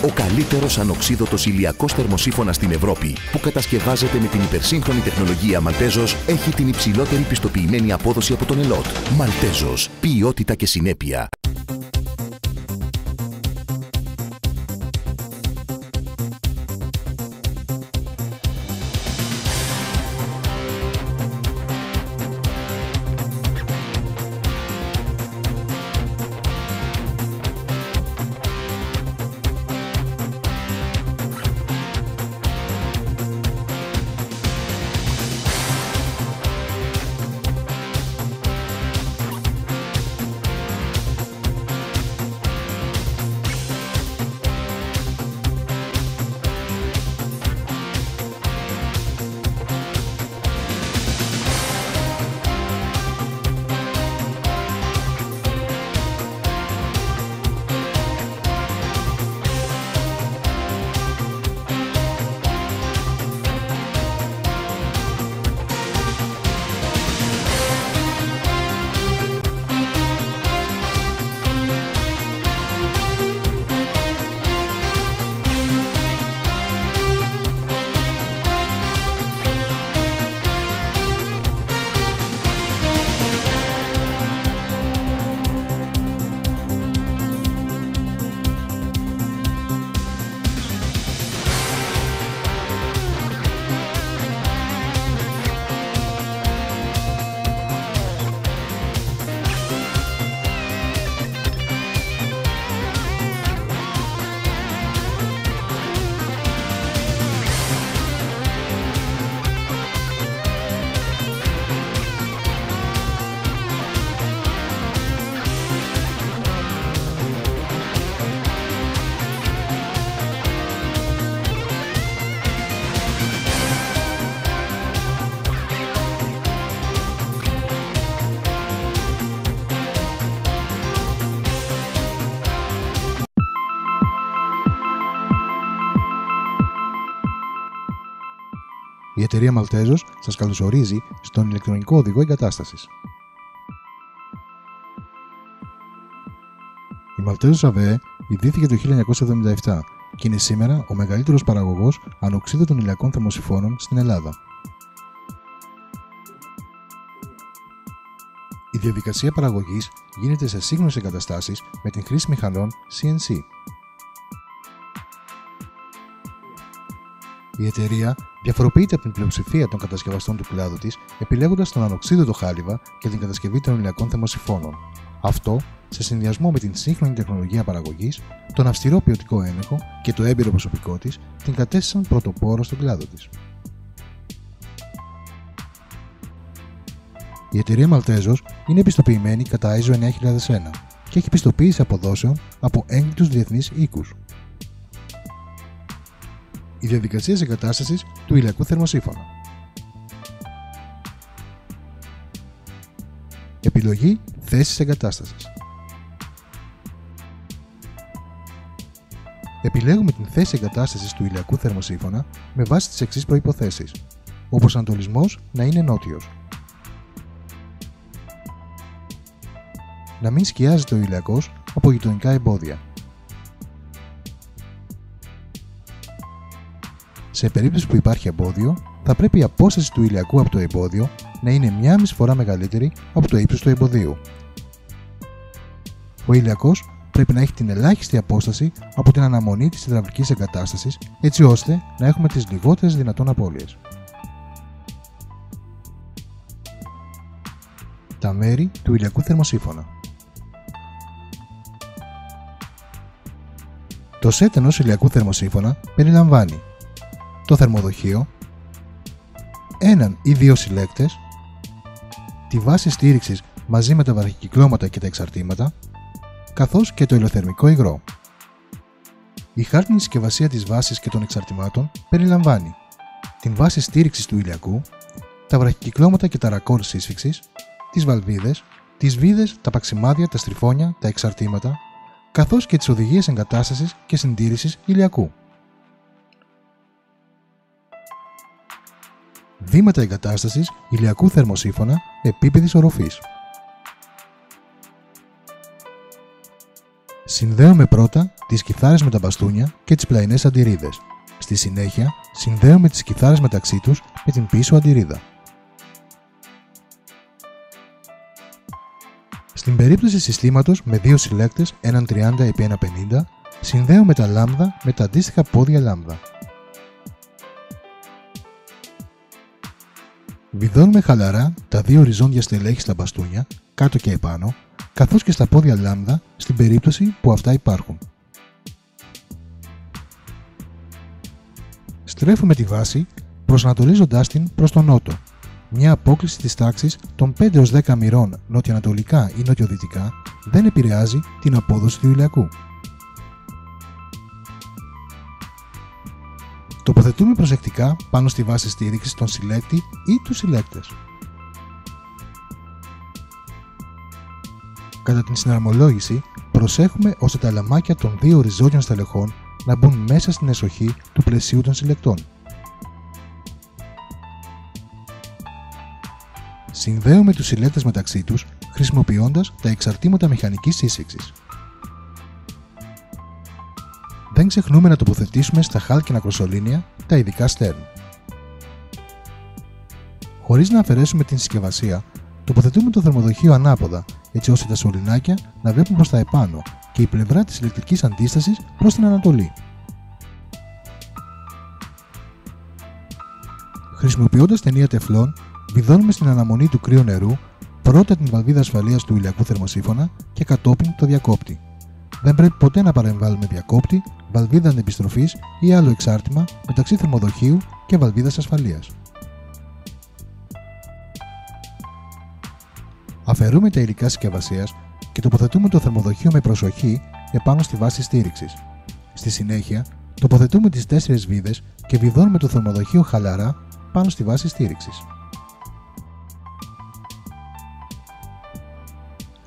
Ο καλύτερος ανοξίδωτος ηλιακός θερμοσύφωνας στην Ευρώπη, που κατασκευάζεται με την υπερσύγχρονη τεχνολογία Maltezos, έχει την υψηλότερη πιστοποιημένη απόδοση από τον ΕΛΟΤ. Maltezos. Ποιότητα και συνέπεια. Η εταιρεία Maltezos σας καλωσορίζει στον ηλεκτρονικό οδηγό εγκατάστασης. Η Maltezos AVE ιδρύθηκε το 1977 και είναι σήμερα ο μεγαλύτερος παραγωγός ανοξίδωτων ηλιακών θερμοσυφώνων στην Ελλάδα. Η διαδικασία παραγωγής γίνεται σε σύγχρονες εγκαταστάσεις με την χρήση μηχανών CNC. Η εταιρεία διαφοροποιείται από την πλειοψηφία των κατασκευαστών του κλάδου της, επιλέγοντας τον ανοξίδωτο χάλιβα και την κατασκευή των ηλιακών θερμοσυφώνων. Αυτό, σε συνδυασμό με την σύγχρονη τεχνολογία παραγωγής, τον αυστηρό ποιοτικό έλεγχο και το έμπειρο προσωπικό της, την κατέστησαν πρωτοπόρο στον κλάδο της. Η εταιρεία Maltezos είναι επιστοποιημένη κατά ISO 9001 και έχει πιστοποίηση αποδόσεων από έγκριτους διεθνείς οίκους. Η διαδικασία εγκατάστασης του ηλιακού θερμοσύφωνα. Επιλογή θέσης εγκατάστασης. Επιλέγουμε την θέση εγκατάστασης του ηλιακού θερμοσύφωνα με βάση τις εξής προϋποθέσεις, όπως ο ανατολισμός να είναι νότιος, να μην σκιάζεται ο ηλιακός από γειτονικά εμπόδια. Σε περίπτωση που υπάρχει εμπόδιο, θα πρέπει η απόσταση του ηλιακού από το εμπόδιο να είναι 1,5 φορά μεγαλύτερη από το ύψος του εμποδίου. Ο ηλιακός πρέπει να έχει την ελάχιστη απόσταση από την αναμονή της υδραυλικής εγκατάστασης, έτσι ώστε να έχουμε τις λιγότερες δυνατόν απώλειες. Τα μέρη του ηλιακού θερμοσύφωνα. Το σετ ενός ηλιακού θερμοσύφωνα περιλαμβάνει το θερμοδοχείο, έναν ή δύο συλλέκτες, τη βάση στήριξης μαζί με τα βραχικυκλώματα και τα εξαρτήματα, καθώς και το ηλιοθερμικό υγρό. Η χάρτινη συσκευασία της βάσης και των εξαρτημάτων περιλαμβάνει την βάση στήριξης του ηλιακού, τα βραχικυκλώματα και τα ρακόρ σύσφυξης, τις βαλβίδες, τις βίδες, τα παξιμάδια, τα στριφόνια, τα εξαρτήματα, καθώς και τις οδηγίες εγκατάστασης και συντήρησης ηλιακού. Βήματα εγκατάστασης ηλιακού θερμοσύφωνα επίπεδης οροφής. Συνδέουμε πρώτα τις κιθάρες με τα μπαστούνια και τις πλαϊνές αντιρίδες. Στη συνέχεια, συνδέουμε τις κιθάρες μεταξύ τους με την πίσω αντιρίδα. Στην περίπτωση συστήματος με δύο συλλέκτες, έναν 30x150, συνδέουμε τα λάμδα με τα αντίστοιχα πόδια λάμδα. Βιδώνουμε χαλαρά τα δύο οριζόντια στελέχη στα μπαστούνια, κάτω και επάνω, καθώς και στα πόδια λάμδα στην περίπτωση που αυτά υπάρχουν. Στρέφουμε τη βάση προσανατολίζοντάς την προς τον νότο, μια απόκλιση της τάξης των 5 έως 10 μοιρών νοτιοανατολικά ή νοτιοδυτικά δεν επηρεάζει την απόδοση του ηλιακού. Τοποθετούμε προσεκτικά πάνω στη βάση στήριξης τον συλλέκτη ή τους συλλέκτες. Κατά την συναρμολόγηση, προσέχουμε ώστε τα λαμάκια των δύο οριζόντιων στελεχών να μπουν μέσα στην εσοχή του πλαισίου των συλλεκτών. Συνδέουμε τους συλλέκτες μεταξύ τους χρησιμοποιώντας τα εξαρτήματα μηχανικής σύσφυξης. Δεν ξεχνούμε να τοποθετήσουμε στα χάλκινα κροσολίνια τα ειδικά στέρν. Χωρίς να αφαιρέσουμε την συσκευασία, τοποθετούμε το θερμοδοχείο ανάποδα, έτσι ώστε τα σωληνάκια να βλέπουν προς τα επάνω και η πλευρά της ηλεκτρικής αντίστασης προς την ανατολή. Χρησιμοποιώντας ταινία τεφλόν, βιδώνουμε στην αναμονή του κρύου νερού πρώτα την βαλβίδα ασφαλείας του ηλιακού θερμοσύφωνα και κατόπιν το διακόπτη. Δεν πρέπει ποτέ να παρεμβάλλουμε διακόπτη, βαλβίδα αντεπιστροφής ή άλλο εξάρτημα μεταξύ θερμοδοχείου και βαλβίδας ασφαλείας. Αφαιρούμε τα υλικά συσκευασίας και τοποθετούμε το θερμοδοχείο με προσοχή επάνω στη βάση στήριξης. Στη συνέχεια, τοποθετούμε τις 4 βίδες και βιδώνουμε το θερμοδοχείο χαλαρά πάνω στη βάση στήριξης.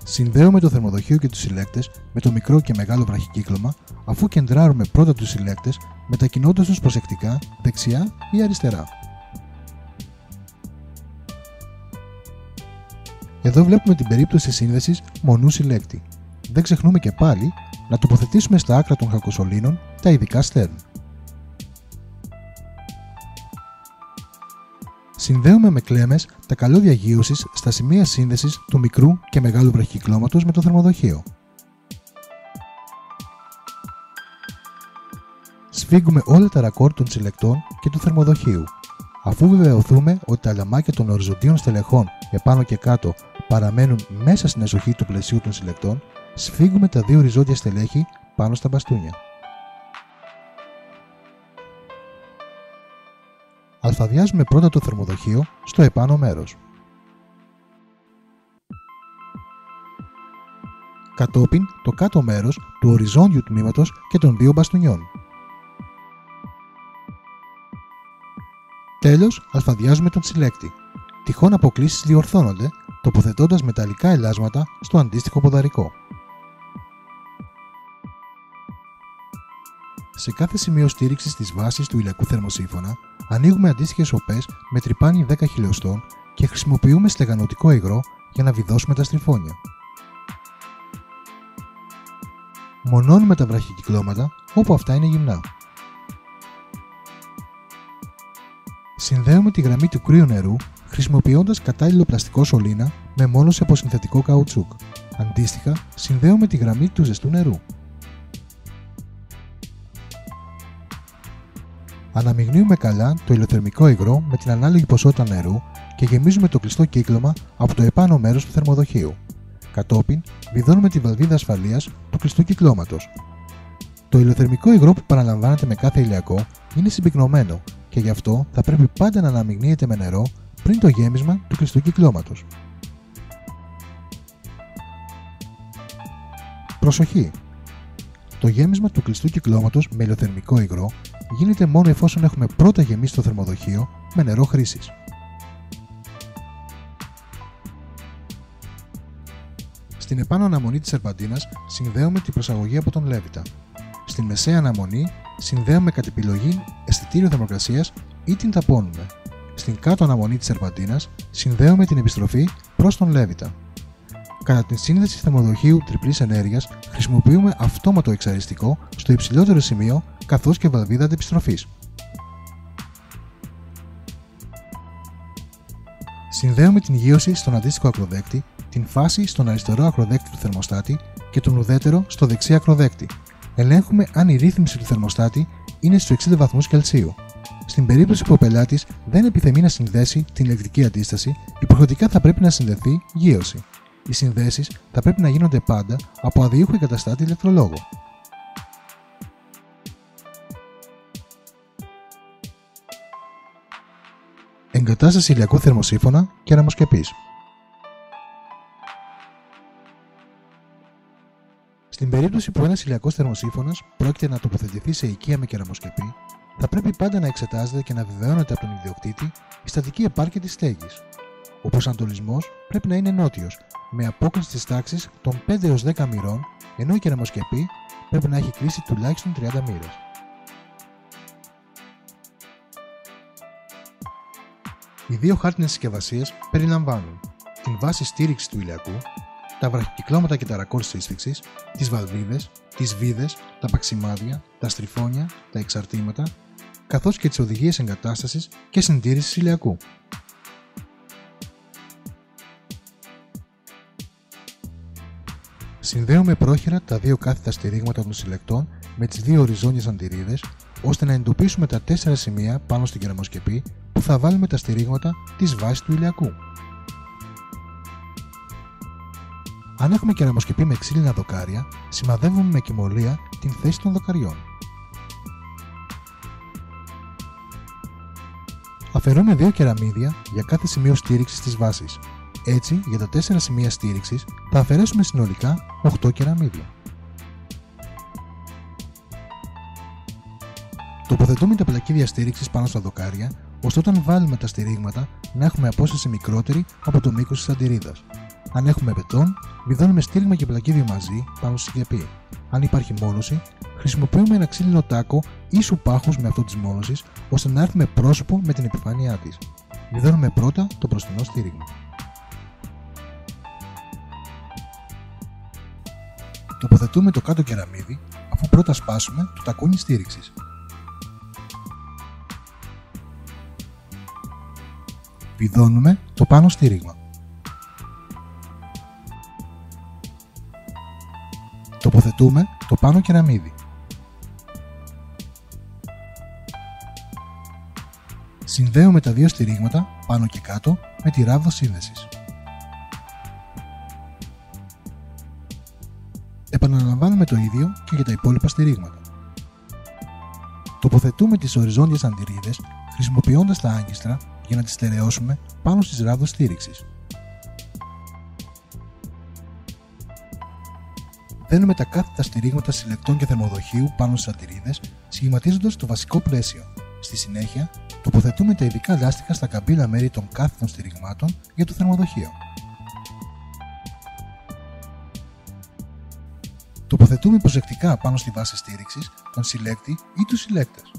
Συνδέουμε το θερμοδοχείο και τους συλλέκτες με το μικρό και μεγάλο βραχικύκλωμα, αφού κεντράρουμε πρώτα τους συλλέκτες, μετακινώντας τους προσεκτικά δεξιά ή αριστερά. Εδώ βλέπουμε την περίπτωση σύνδεσης μονού συλλέκτη. Δεν ξεχνούμε και πάλι να τοποθετήσουμε στα άκρα των χακοσωλήνων τα ειδικά στέρν. Συνδέουμε με κλέμες τα καλώδια γείωσης στα σημεία σύνδεσης του μικρού και μεγάλου βραχικυκλώματος με το θερμοδοχείο. Σφίγγουμε όλα τα ρακόρ των συλλεκτών και του θερμοδοχείου. Αφού βεβαιωθούμε ότι τα λαμάκια των οριζοντίων στελεχών επάνω και κάτω παραμένουν μέσα στην εσοχή του πλαισίου των συλλεκτών, σφίγγουμε τα δύο οριζόντια στελέχη πάνω στα μπαστούνια. Αλφαδιάζουμε πρώτα το θερμοδοχείο στο επάνω μέρος. Κατόπιν το κάτω μέρος του οριζόντιου τμήματος και των δύο μπαστούνιών. Τέλος, αλφαδιάζουμε τον συλλέκτη. Τυχόν αποκλίσεις διορθώνονται, τοποθετώντας μεταλλικά ελάσματα στο αντίστοιχο ποδαρικό. Σε κάθε σημείο στήριξης της βάσης του ηλιακού θερμοσύφωνα, ανοίγουμε αντίστοιχες οπές με τρυπάνι 10 χιλιοστών και χρησιμοποιούμε στεγανωτικό υγρό για να βιδώσουμε τα στριφώνια. Μονώνουμε τα βραχικυκλώματα όπου αυτά είναι γυμνά. Συνδέουμε τη γραμμή του κρύου νερού χρησιμοποιώντας κατάλληλο πλαστικό σωλήνα με μόνωση από συνθετικό καουτσούκ. Αντίστοιχα, συνδέουμε τη γραμμή του ζεστού νερού. Αναμειγνύουμε καλά το ηλιοθερμικό υγρό με την ανάλογη ποσότητα νερού και γεμίζουμε το κλειστό κύκλωμα από το επάνω μέρος του θερμοδοχείου. Κατόπιν, βιδώνουμε τη βαλβίδα ασφαλείας του κλειστού κυκλώματος. Το ηλιοθερμικό υγρό που παραλαμβάνεται με κάθε ηλιακό είναι συμπυκνωμένο και γι' αυτό θα πρέπει πάντα να αναμειγνύεται με νερό πριν το γέμισμα του κλειστού κυκλώματος. Προσοχή! Το γέμισμα του κλειστού κυκλώματος με ηλιοθερμικό υγρό γίνεται μόνο εφόσον έχουμε πρώτα γεμίσει το θερμοδοχείο με νερό χρήσης. Στην επάνω αναμονή της σερπαντίνας συνδέουμε την προσαγωγή από τον Λέβητα. Στην μεσαία αναμονή συνδέουμε κατ' επιλογή αισθητήριο θερμοκρασίας ή την ταπώνουμε. Στην κάτω αναμονή της σερπαντίνας συνδέουμε την επιστροφή προς τον Λέβητα. Κατά την σύνδεση θερμοδοχείου τριπλής ενέργειας, χρησιμοποιούμε αυτόματο εξαριστικό στο υψηλότερο σημείο καθώς και βαλβίδα αντεπιστροφής. Συνδέουμε την γείωση στον αντίστοιχο ακροδέκτη, την φάση στον αριστερό ακροδέκτη του θερμοστάτη και τον ουδέτερο στο δεξί ακροδέκτη. Ελέγχουμε αν η ρύθμιση του θερμοστάτη είναι στους 60 βαθμούς Κελσίου. Στην περίπτωση που ο πελάτης δεν επιθυμεί να συνδέσει την ηλεκτρική αντίσταση, υποχρεωτικά θα πρέπει να συνδεθεί γείωση. Οι συνδέσεις θα πρέπει να γίνονται πάντα από αδιούχο εγκαταστάτη ηλεκτρολόγο. Εγκατάσταση ηλιακού θερμοσύφωνα και αναμοσκεπής. Στην περίπτωση που ένας ηλιακός θερμοσύφωνας πρόκειται να τοποθετηθεί σε οικία με κεραμοσκεπή, θα πρέπει πάντα να εξετάζεται και να βεβαιώνεται από τον ιδιοκτήτη η στατική επάρκεια της στέγης. Ο προσανατολισμός πρέπει να είναι νότιος, με απόκριση της τάξης των 5 έως 10 μοιρών, ενώ η κεραμοσκεπή πρέπει να έχει κλείσει τουλάχιστον 30 μοίρες. Οι δύο χάρτινες συσκευασίες περιλαμβάνουν την βάση στήριξης του ηλιακού, τα βραχικυκλώματα και τα ρακόρ σύσφιξης, τις βαλβίδες, τις βίδες, τα παξιμάδια, τα στριφόνια, τα εξαρτήματα, καθώς και τις οδηγίες εγκατάστασης και συντήρησης ηλιακού. Συνδέουμε πρόχειρα τα δύο κάθετα στηρίγματα των συλλεκτών με τις δύο οριζόνιες αντιρρίδες, ώστε να εντοπίσουμε τα 4 σημεία πάνω στην κεραμοσκεπή που θα βάλουμε τα στηρίγματα της βάσης του ηλιακού. Αν έχουμε κεραμοσκεπή με ξύλινα δοκάρια, σημαδεύουμε με κυμολία την θέση των δοκαριών. Αφαιρούμε 2 κεραμίδια για κάθε σημείο στήριξης της βάσης. Έτσι, για τα 4 σημεία στήριξης θα αφαιρέσουμε συνολικά 8 κεραμίδια. Τοποθετούμε τα πλακίδια στήριξης πάνω στα δοκάρια, ώστε όταν βάλουμε τα στηρίγματα να έχουμε απόσταση μικρότερη από το μήκος της αντιρρίδας. Αν έχουμε μπετόν, βιδώνουμε στήριγμα και πλακίδιο μαζί πάνω στη σκεπή. Αν υπάρχει μόνωση, χρησιμοποιούμε ένα ξύλινο τάκο ίσου πάχους με αυτό της μόνωσης, ώστε να έρθουμε πρόσωπο με την επιφάνειά της. Βιδώνουμε πρώτα το μπροστινό στήριγμα. Τοποθετούμε το κάτω κεραμίδι, αφού πρώτα σπάσουμε το τακούνι στήριξης. Βιδώνουμε το πάνω στήριγμα. Τοποθετούμε το πάνω κεραμίδι. Συνδέουμε τα δύο στηρίγματα πάνω και κάτω με τη ράβδο σύνδεσης. Επαναλαμβάνουμε το ίδιο και για τα υπόλοιπα στηρίγματα. Τοποθετούμε τις οριζόντιες αντιρρίδες χρησιμοποιώντας τα άγκιστρα για να τις στερεώσουμε πάνω στις ράβδος στήριξης. Δένουμε τα κάθετα στηρίγματα συλλεκτών και θερμοδοχείου πάνω στις αντιρρίδες, σχηματίζοντας το βασικό πλαίσιο. Στη συνέχεια, τοποθετούμε τα ειδικά λάστιχα στα καμπύλα μέρη των κάθετων στηριγμάτων για το θερμοδοχείο. Τοποθετούμε προσεκτικά πάνω στη βάση στήριξης τον συλλέκτη ή τους συλλέκτες.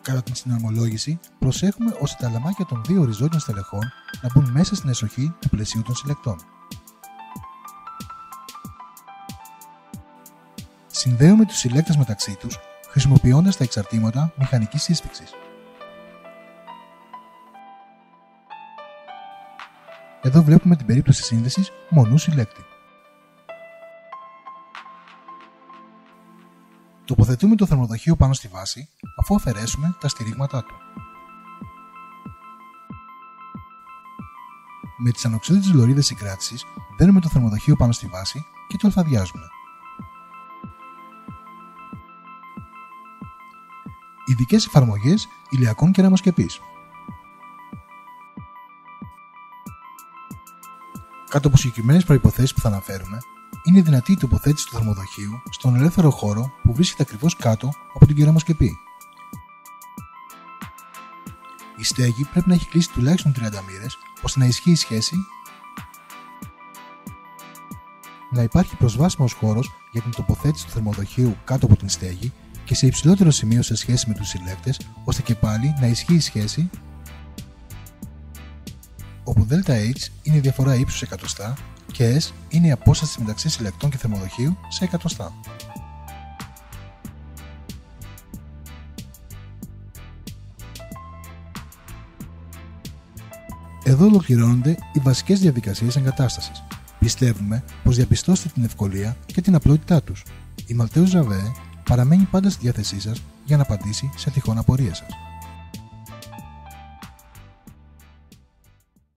Κατά την συναρμολόγηση, προσέχουμε ώστε τα λαμάκια των δύο οριζόντιων στελεχών να μπουν μέσα στην εσοχή του πλαισίου των συλλεκτών. Συνδέουμε τους συλλέκτες μεταξύ τους χρησιμοποιώντας τα εξαρτήματα μηχανικής σύσφιξης. Εδώ βλέπουμε την περίπτωση σύνδεσης μονού συλλέκτη. Τοποθετούμε το θερμοδοχείο πάνω στη βάση, αφού αφαιρέσουμε τα στηρίγματά του. Με τις ανοξύδωτες λωρίδες συγκράτησης, δένουμε το θερμοδοχείο πάνω στη βάση και το αλφαδιάζουμε. Ειδικές εφαρμογές ηλιακών κεραμοσκεπής. Κάτω από συγκεκριμένες προϋποθέσεις που θα αναφέρουμε, είναι δυνατή η τοποθέτηση του θερμοδοχείου στον ελεύθερο χώρο που βρίσκεται ακριβώς κάτω από την κεραμοσκεπή. Η στέγη πρέπει να έχει κλείσει τουλάχιστον 30 μοίρες, ώστε να ισχύει η σχέση να υπάρχει προσβάσιμος χώρος για την τοποθέτηση του θερμοδοχείου κάτω από την στέγη και σε υψηλότερο σημείο σε σχέση με τους συλλέκτες, ώστε και πάλι να ισχύει η σχέση όπου ΔH είναι η διαφορά ύψους σε εκατοστά και S είναι η απόσταση μεταξύ συλλεκτών και θερμοδοχείου σε εκατοστά. Εδώ ολοκληρώνονται οι βασικές διαδικασίες εγκατάστασης. Πιστεύουμε πως διαπιστώσετε την ευκολία και την απλότητά τους. Η Malteos Ravae παραμένει πάντα στη διάθεσή σας για να απαντήσει σε τυχόν απορίες σας.